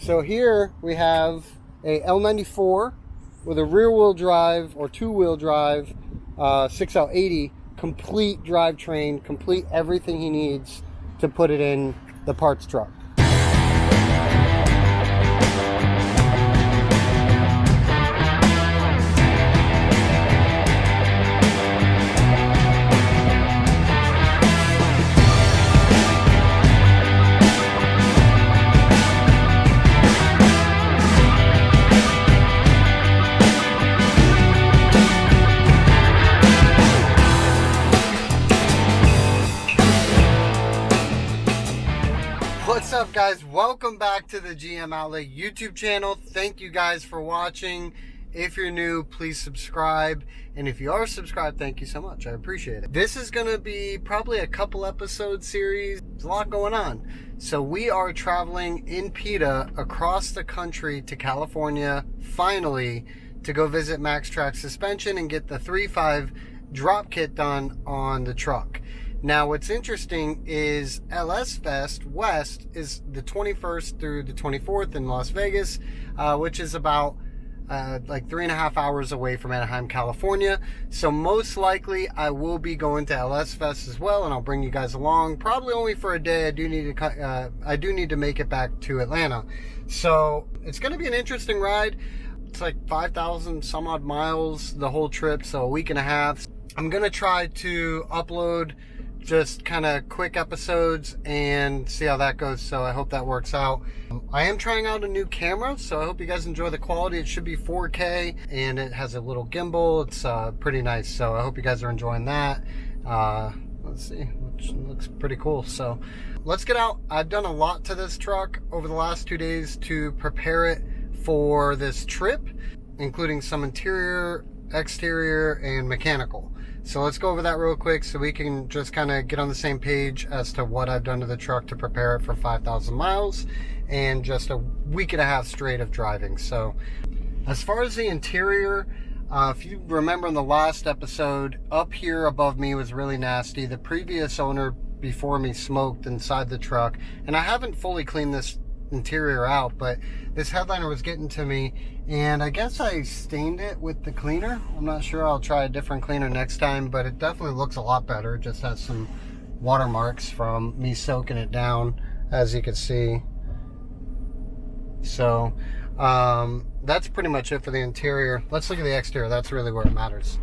So here we have a L94 with a rear wheel drive or two wheel drive 6L80, complete drivetrain, complete everything he needs to put it in the parts truck. What's up, guys? Welcome back to the GM Outlet YouTube channel. Thank you guys for watching. If you're new, please subscribe, and if you are subscribed, thank you so much. I appreciate it. This is going to be probably a couple episode series. There's a lot going on. So we are traveling in PETA across the country to California, finally, to go visit Maxtrac Suspension and get the 3.5 drop kit done on the truck. Now, what's interesting is LS Fest West is the 21st through the 24th in Las Vegas, which is about like 3.5 hours away from Anaheim, California. So most likely I will be going to LS Fest as well, and I'll bring you guys along. Probably only for a day. I do need to make it back to Atlanta. So it's going to be an interesting ride. It's like 5,000 some odd miles the whole trip, so a week and a half. I'm going to try to upload just kind of quick episodes and see how that goes, so I hope that works out. I am trying out a new camera, so I hope you guys enjoy the quality. It should be 4K and it has a little gimbal. It's pretty nice, so I hope you guys are enjoying that. Let's see, which looks pretty cool. So let's get out. I've done a lot to this truck over the last 2 days to prepare it for this trip, including some interior, exterior, and mechanical. So let's go over that real quick so we can just kind of get on the same page as to what I've done to the truck to prepare it for 5,000 miles and just a week and a half straight of driving. So as far as the interior, if you remember in the last episode, up here above me was really nasty. The previous owner before me smoked inside the truck, and I haven't fully cleaned this interior out, but this headliner was getting to me, and I guess I stained it with the cleaner. I'm not sure. I'll try a different cleaner next time, but it definitely looks a lot better. It just has some watermarks from me soaking it down, as you can see. So that's pretty much it for the interior. Let's look at the exterior. That's really where it matters.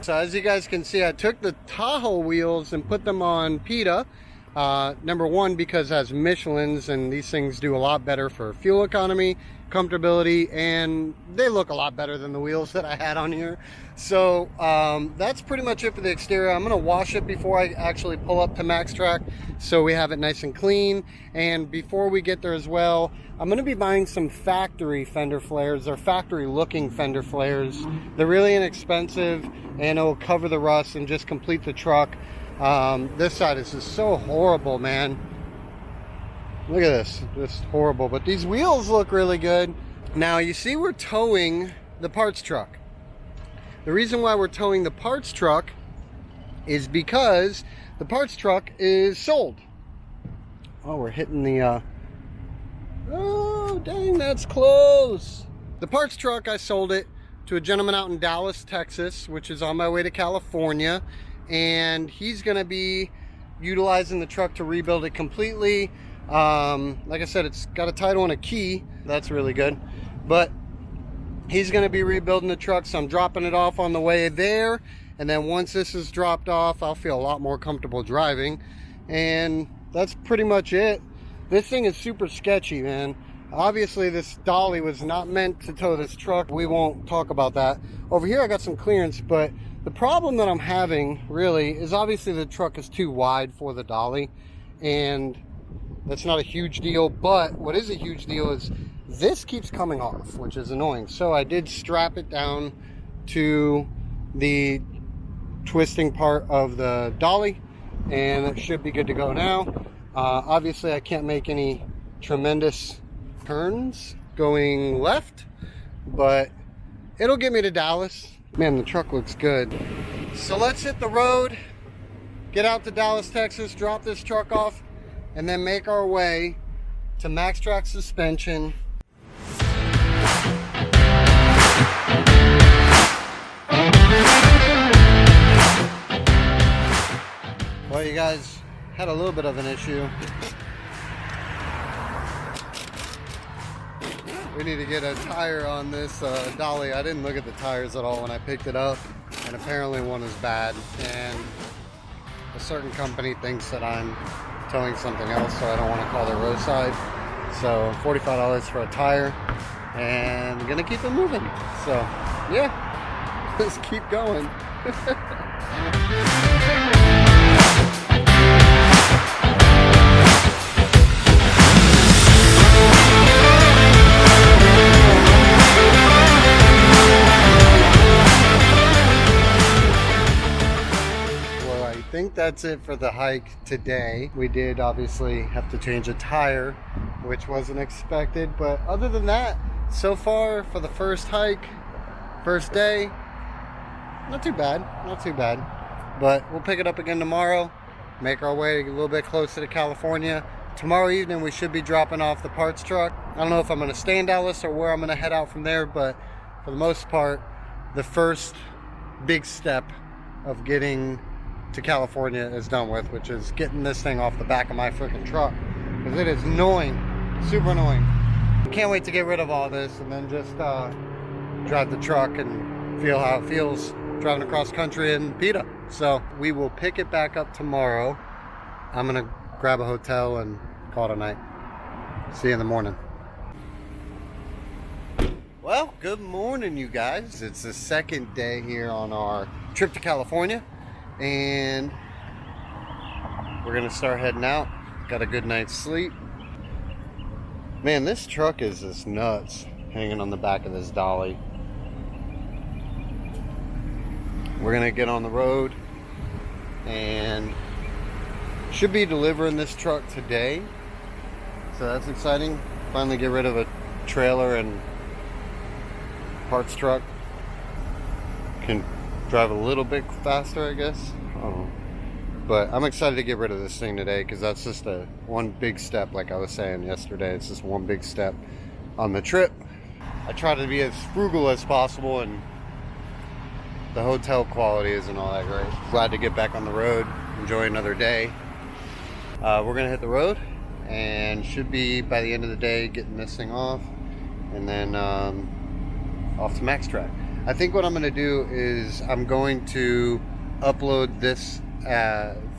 So as you guys can see, I took the Tahoe wheels and put them on PETA. Number one, because it has Michelin's, and these things do a lot better for fuel economy, comfortability, and they look a lot better than the wheels that I had on here. So that's pretty much it for the exterior. I'm going to wash it before I actually pull up to Maxtrac, so we have it nice and clean. And before we get there as well, I'm going to be buying some factory fender flares. They're factory looking fender flares. They're really inexpensive, and it'll cover the rust and just complete the truck. This side is just so horrible, man. Look at this, just horrible. But these wheels look really good. Now you see we're towing the parts truck. The reason why we're towing the parts truck is because the parts truck is sold. Oh, we're hitting the oh dang, that's close. The parts truck, I sold it to a gentleman out in Dallas, Texas, which is on my way to California, and he's going to be utilizing the truck to rebuild it completely. Like I said, it's got a title and a key. That's really good. But he's going to be rebuilding the truck, so I'm dropping it off on the way there, and then once this is dropped off, I'll feel a lot more comfortable driving. And that's pretty much it. This thing is super sketchy, man. Obviously this dolly was not meant to tow this truck. We won't talk about that. Over here I got some clearance, but the problem that I'm having really is obviously the truck is too wide for the dolly, and that's not a huge deal. But what is a huge deal is this keeps coming off, which is annoying. So I did strap it down to the twisting part of the dolly, and it should be good to go now. Obviously I can't make any tremendous turns going left, but it'll get me to Dallas. Man, the truck looks good. So let's hit the road get out to Dallas, Texas, drop this truck off, and then make our way to Maxtrac Suspension. Well, you guys had a little bit of an issue. We need to get a tire on this dolly. I didn't look at the tires at all when I picked it up, and apparently one is bad, and a certain company thinks that I'm towing something else, so I don't want to call their roadside. So $45 for a tire, and I'm gonna keep it moving. So yeah, let's keep going. I think that's it for the hike today. We did obviously have to change a tire, which wasn't expected, but other than that, so far for the first hike, first day, not too bad, not too bad. But we'll pick it up again tomorrow, make our way a little bit closer to California. Tomorrow evening we should be dropping off the parts truck. I don't know if I'm going to stay in Dallas or where I'm going to head out from there, but for the most part, the first big step of getting to California is done with, which is getting this thing off the back of my freaking truck, because it is annoying, super annoying. I can't wait to get rid of all this and then just drive the truck and feel how it feels driving across country in PETA. So we will pick it back up tomorrow. I'm gonna grab a hotel and call it a night. See you in the morning. Well, good morning, you guys. It's the second day here on our trip to California, and we're gonna start heading out. Got a good night's sleep. Man, this truck is just nuts, hanging on the back of this dolly. We're gonna get on the road and should be delivering this truck today, so that's exciting. Finally get rid of a trailer and parts truck. Can drive a little bit faster, I guess. I don't know. But I'm excited to get rid of this thing today, because that's just one big step. Like I was saying yesterday, it's just one big step on the trip. I try to be as frugal as possible, and the hotel quality isn't all that great. Glad to get back on the road, enjoy another day. We're gonna hit the road, and should be by the end of the day getting this thing off, and then off to Maxtrac. I think what I'm going to do is I'm going to upload this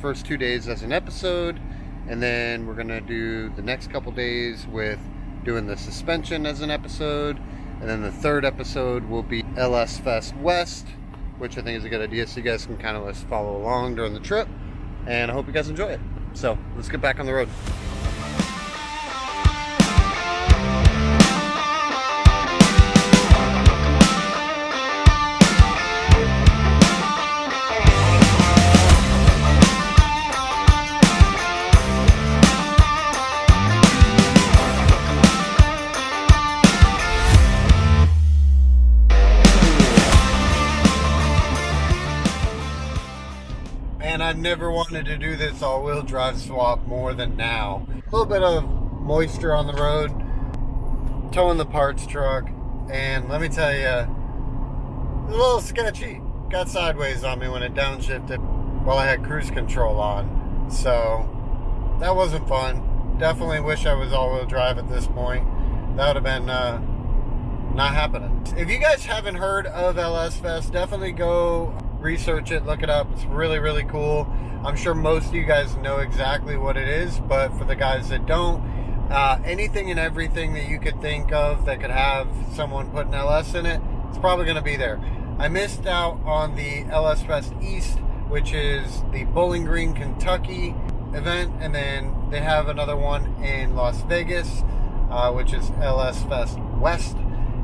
first 2 days as an episode, and then we're going to do the next couple days with doing the suspension as an episode, and then the third episode will be LS Fest West, which I think is a good idea, so you guys can kind of just follow along during the trip, and I hope you guys enjoy it. So let's get back on the road. And I've never wanted to do this all-wheel drive swap more than now. A little bit of moisture on the road, towing the parts truck, and let me tell you, it's a little sketchy. Got sideways on me when it downshifted while I had cruise control on. So that wasn't fun. Definitely wish I was all-wheel drive at this point. That would have been not happening. If you guys haven't heard of LS Fest, definitely go research it, look it up. It's really, really cool. I'm sure most of you guys know exactly what it is, but for the guys that don't, anything and everything that you could think of that could have someone put an LS in it, it's probably going to be there. I missed out on the LS Fest East, which is the Bowling Green, Kentucky event, and then they have another one in Las Vegas, which is LS Fest West,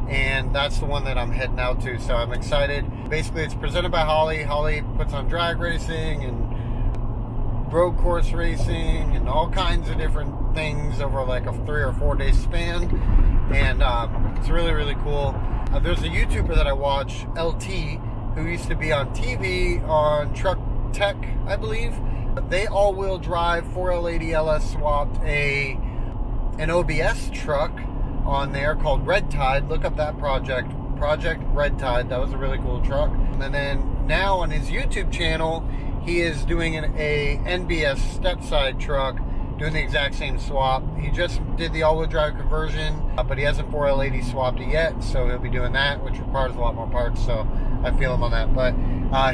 and that's the one that I'm heading out to, so I'm excited. Basically, it's presented by Holly. Holly puts on drag racing and road course racing and all kinds of different things over like a 3 or 4 day span, and it's really, really cool. There's a YouTuber that I watch, LT, who used to be on TV on Truck Tech, I believe, They all-wheel drive 4L80 LS swapped an OBS truck on there called Red Tide. Look up that project Red Tide. That was a really cool truck. And then now on his YouTube channel, he is doing a NBS step-side truck, doing the exact same swap. He just did the all-wheel drive conversion, but he hasn't 4L80 swapped it yet, so he'll be doing that, which requires a lot more parts, so I feel him on that. But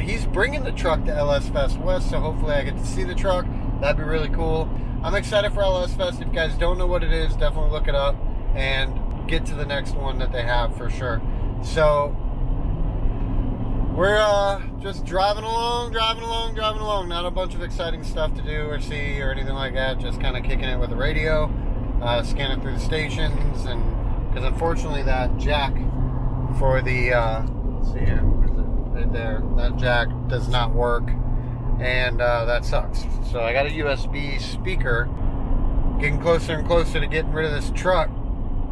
he's bringing the truck to LS Fest West, so hopefully I get to see the truck. That'd be really cool. I'm excited for LS Fest. If you guys don't know what it is, definitely look it up and get to the next one that they have for sure. So we're just driving along. Not a bunch of exciting stuff to do or see or anything like that. Just kind of kicking it with the radio, scanning through the stations, and because unfortunately that jack for the let's see here, where's it? Right there. That jack does not work, and that sucks. So I got a USB speaker. Getting closer and closer to getting rid of this truck.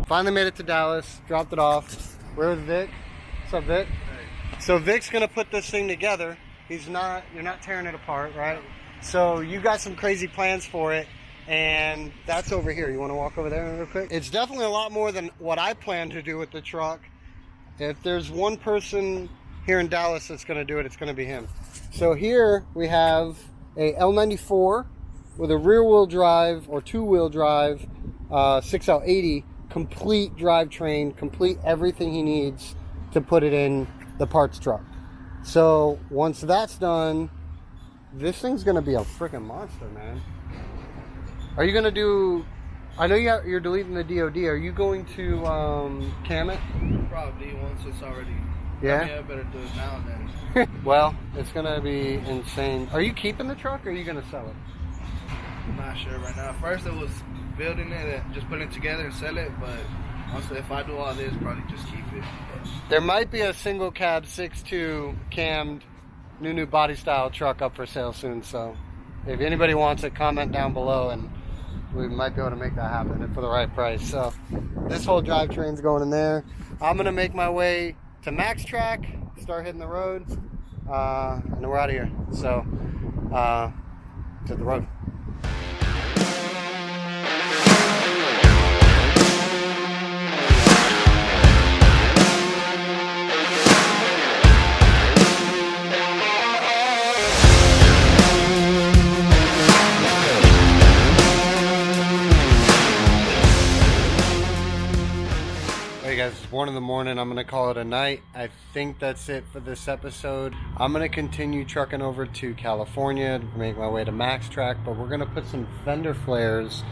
Finally made it to Dallas. Dropped it off. Where's Vic? What's up, Vic? So Vic's gonna put this thing together. You're not tearing it apart, right? So you got some crazy plans for it, and that's over here. You wanna walk over there real quick? It's definitely a lot more than what I plan to do with the truck. If there's one person here in Dallas that's gonna do it, it's gonna be him. So here we have a L94 with a rear wheel drive or two wheel drive 6L80, complete drivetrain, complete everything he needs to put it in the parts truck. So once that's done, this thing's gonna be a freaking monster, man. Are you gonna do, I know you're deleting the DOD, are you going to cam it? Probably once it's already, yeah? I mean, I better do it now then. Well, it's gonna be insane. Are you keeping the truck or are you gonna sell it? I'm not sure right now. First it was building it and just putting it together and sell it, but honestly, if I do all this, probably just keep it. There might be a single cab 6.2 cammed new body style truck up for sale soon, so if anybody wants it, comment down below and we might be able to make that happen for the right price. So this whole drivetrain's going in there. I'm gonna make my way to Maxtrac, start hitting the road, and then we're out of here. So to the road. Hey guys, it's 1 in the morning. I'm gonna call it a night. I think that's it for this episode. I'm gonna continue trucking over to California to make my way to Maxtrac, but we're gonna put some fender flares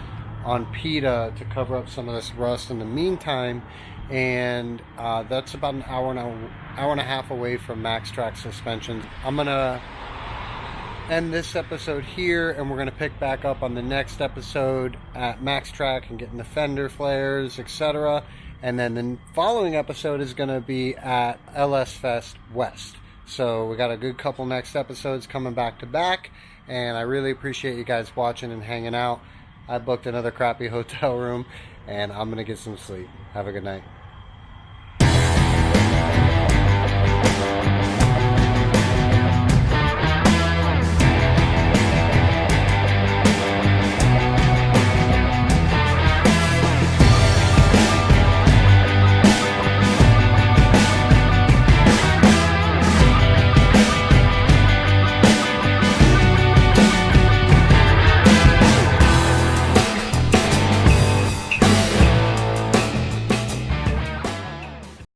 on PETA to cover up some of this rust in the meantime, and that's about an hour and a half away from Maxtrac suspensions. I'm gonna end this episode here, and we're gonna pick back up on the next episode at Maxtrac and getting the fender flares, etc. And then the following episode is going to be at LS Fest West. So we got a good couple next episodes coming back to back. And I really appreciate you guys watching and hanging out. I booked another crappy hotel room and I'm going to get some sleep. Have a good night.